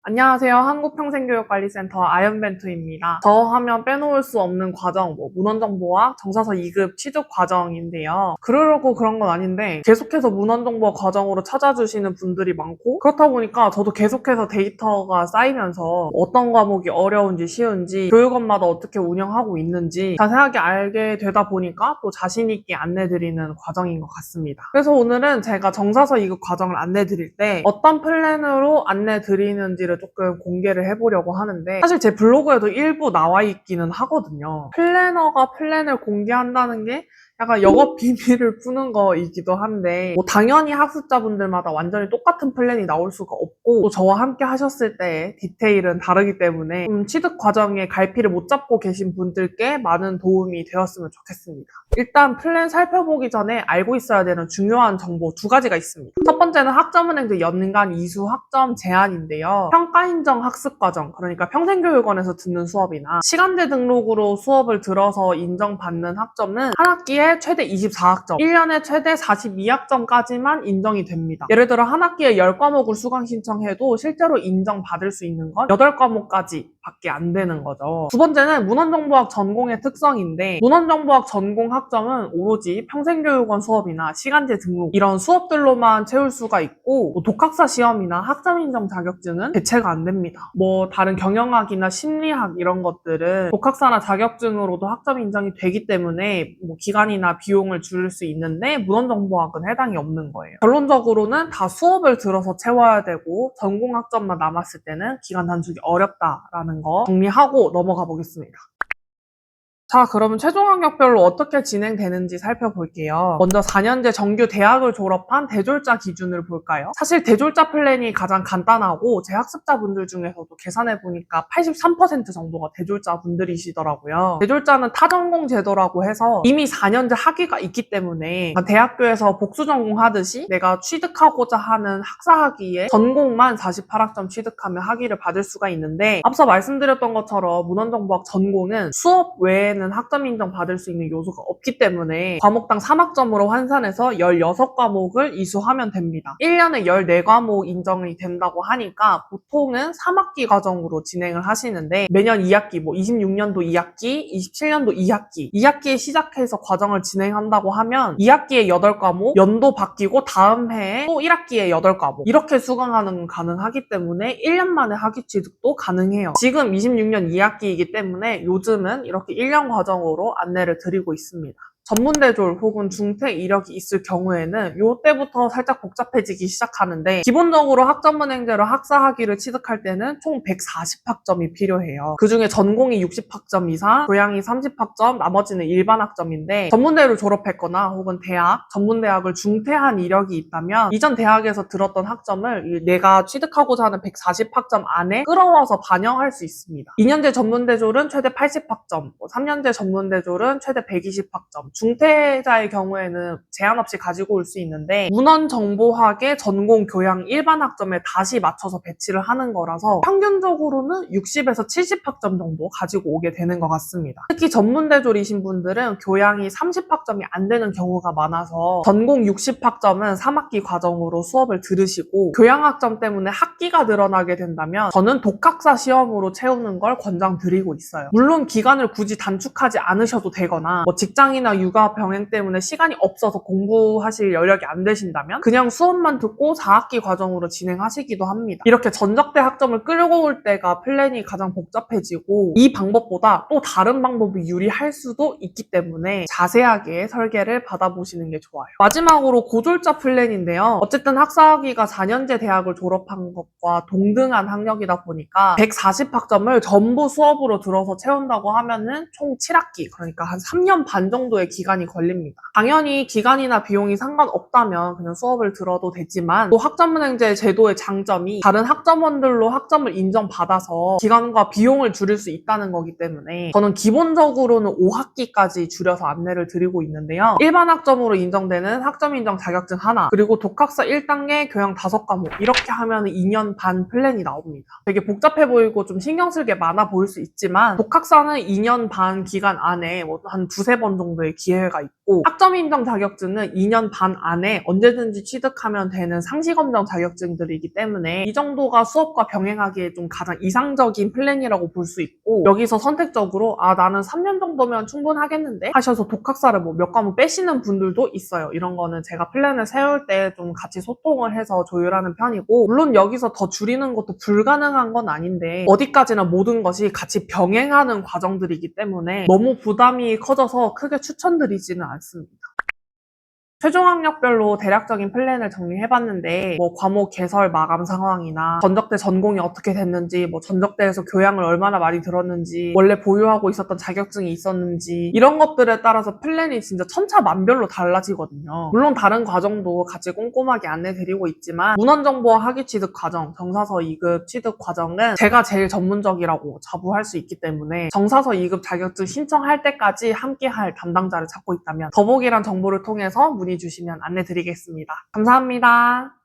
안녕하세요. 한국평생교육관리센터 아연벤투입니다. 저 하면 빼놓을 수 없는 과정, 문헌정보학, 정사서 2급 취득 과정인데요. 그러려고 그런 건 아닌데 계속해서 문헌정보 과정으로 찾아주시는 분들이 많고 그렇다 보니까 저도 계속해서 데이터가 쌓이면서 어떤 과목이 어려운지 쉬운지 교육원마다 어떻게 운영하고 있는지 자세하게 알게 되다 보니까 또 자신 있게 안내드리는 과정인 것 같습니다. 그래서 오늘은 제가 정사서 2급 과정을 안내드릴 때 어떤 플랜으로 안내드리는지를 조금 공개를 해보려고 하는데 사실 제 블로그에도 일부 나와 있기는 하거든요. 플래너가 플랜을 공개한다는 게 약간 영업 비밀을 푸는 거이기도 한데 당연히 학습자분들마다 완전히 똑같은 플랜이 나올 수가 없고 또 저와 함께 하셨을 때 디테일은 다르기 때문에 취득 과정에 갈피를 못 잡고 계신 분들께 많은 도움이 되었으면 좋겠습니다. 일단 플랜 살펴보기 전에 알고 있어야 되는 중요한 정보 두 가지가 있습니다. 첫 번째는 학점은행제 연간 이수 학점 제한인데요. 평가인정 학습과정, 그러니까 평생교육원에서 듣는 수업이나 시간제 등록으로 수업을 들어서 인정받는 학점은 한 학기에 최대 24학점, 1년에 최대 42학점까지만 인정이 됩니다. 예를 들어 한 학기에 10과목을 수강 신청해도 실제로 인정받을 수 있는 건 8과목까지 밖에 안 되는 거죠. 두 번째는 문헌정보학 전공의 특성인데 문헌정보학 전공 학점은 오로지 평생교육원 수업이나 시간제 등록 이런 수업들로만 채울 수가 있고 독학사 시험이나 학점인정 자격증은 대체가 안 됩니다. 다른 경영학이나 심리학 이런 것들은 독학사나 자격증으로도 학점 인정이 되기 때문에 기간이나 비용을 줄일 수 있는데 문헌정보학은 해당이 없는 거예요. 결론적으로는 다 수업을 들어서 채워야 되고 전공 학점만 남았을 때는 기간 단축이 어렵다라는 거 정리하고 넘어가 보겠습니다. 자, 그러면 최종 학력별로 어떻게 진행되는지 살펴볼게요. 먼저 4년제 정규 대학을 졸업한 대졸자 기준을 볼까요? 사실 대졸자 플랜이 가장 간단하고 제 학습자분들 중에서도 계산해보니까 83% 정도가 대졸자 분들이시더라고요. 대졸자는 타전공 제도라고 해서 이미 4년제 학위가 있기 때문에 대학교에서 복수 전공하듯이 내가 취득하고자 하는 학사 학위에 전공만 48학점 취득하면 학위를 받을 수가 있는데 앞서 말씀드렸던 것처럼 문헌정보학 전공은 수업 외에 학점 인정 받을 수 있는 요소가 없기 때문에 과목당 3학점으로 환산해서 16과목을 이수하면 됩니다. 1년에 14과목 인정이 된다고 하니까 보통은 3학기 과정으로 진행을 하시는데 매년 2학기, 26년도 2학기, 27년도 2학기, 2학기에 시작해서 과정을 진행한다고 하면 2학기에 8과목, 연도 바뀌고 다음 해에 또 1학기에 8과목 이렇게 수강하는 건 가능하기 때문에 1년 만에 학위 취득도 가능해요. 지금 26년 2학기이기 때문에 요즘은 이렇게 1년 과정으로 안내를 드리고 있습니다. 전문대졸 혹은 중퇴 이력이 있을 경우에는 이때부터 살짝 복잡해지기 시작하는데 기본적으로 학점은행제로 학사 학위를 취득할 때는 총 140학점이 필요해요. 그중에 전공이 60학점 이상, 교양이 30학점, 나머지는 일반 학점인데 전문대를 졸업했거나 혹은 대학, 전문대학을 중퇴한 이력이 있다면 이전 대학에서 들었던 학점을 내가 취득하고자 하는 140학점 안에 끌어와서 반영할 수 있습니다. 2년제 전문대졸은 최대 80학점, 3년제 전문대졸은 최대 120학점, 중퇴자의 경우에는 제한 없이 가지고 올 수 있는데 문헌정보학의 전공 교양 일반 학점에 다시 맞춰서 배치를 하는 거라서 평균적으로는 60에서 70학점 정도 가지고 오게 되는 것 같습니다. 특히 전문대졸이신 분들은 교양이 30학점이 안 되는 경우가 많아서 전공 60학점은 3학기 과정으로 수업을 들으시고 교양학점 때문에 학기가 늘어나게 된다면 저는 독학사 시험으로 채우는 걸 권장드리고 있어요. 물론 기간을 굳이 단축하지 않으셔도 되거나 직장이나 육아 병행 때문에 시간이 없어서 공부하실 여력이 안 되신다면 그냥 수업만 듣고 4학기 과정으로 진행하시기도 합니다. 이렇게 전적대 학점을 끌고 올 때가 플랜이 가장 복잡해지고 이 방법보다 또 다른 방법이 유리할 수도 있기 때문에 자세하게 설계를 받아보시는 게 좋아요. 마지막으로 고졸자 플랜인데요. 어쨌든 학사학위가 4년제 대학을 졸업한 것과 동등한 학력이다 보니까 140학점을 전부 수업으로 들어서 채운다고 하면은 총 7학기, 그러니까 한 3년 반 정도의 기간이 걸립니다. 당연히 기간이나 비용이 상관없다면 그냥 수업을 들어도 되지만 또 학점은행제 제도의 장점이 다른 학점원들로 학점을 인정받아서 기간과 비용을 줄일 수 있다는 거기 때문에 저는 기본적으로는 5학기까지 줄여서 안내를 드리고 있는데요. 일반 학점으로 인정되는 학점 인정 자격증 하나, 그리고 독학사 1단계 교양 5과목 이렇게 하면 2년 반 플랜이 나옵니다. 되게 복잡해 보이고 좀 신경 쓸 게 많아 보일 수 있지만 독학사는 2년 반 기간 안에 한 두세 번 정도의 기회가 있고, 학점 인정 자격증은 2년 반 안에 언제든지 취득하면 되는 상시검정 자격증들이기 때문에 이 정도가 수업과 병행하기에 좀 가장 이상적인 플랜이라고 볼 수 있고, 여기서 선택적으로 나는 3년 정도면 충분하겠는데 하셔서 독학사를 뭐 몇 과목 빼시는 분들도 있어요. 이런 거는 제가 플랜을 세울 때 좀 같이 소통을 해서 조율하는 편이고, 물론 여기서 더 줄이는 것도 불가능한 건 아닌데 어디까지나 모든 것이 같이 병행하는 과정들이기 때문에 너무 부담이 커져서 크게 추천드리지는 않습니다. 최종 학력별로 대략적인 플랜을 정리해봤는데, 뭐 과목 개설 마감 상황이나 전적대 전공이 어떻게 됐는지, 뭐 전적대에서 교양을 얼마나 많이 들었는지, 원래 보유하고 있었던 자격증이 있었는지, 이런 것들에 따라서 플랜이 진짜 천차만별로 달라지거든요. 물론 다른 과정도 같이 꼼꼼하게 안내드리고 있지만, 문헌정보와 학위취득 과정, 정사서 2급 취득 과정은 제가 제일 전문적이라고 자부할 수 있기 때문에 정사서 2급 자격증 신청할 때까지 함께할 담당자를 찾고 있다면 더보기란 정보를 통해서 문의 주시면 안내 드리겠습니다. 감사합니다.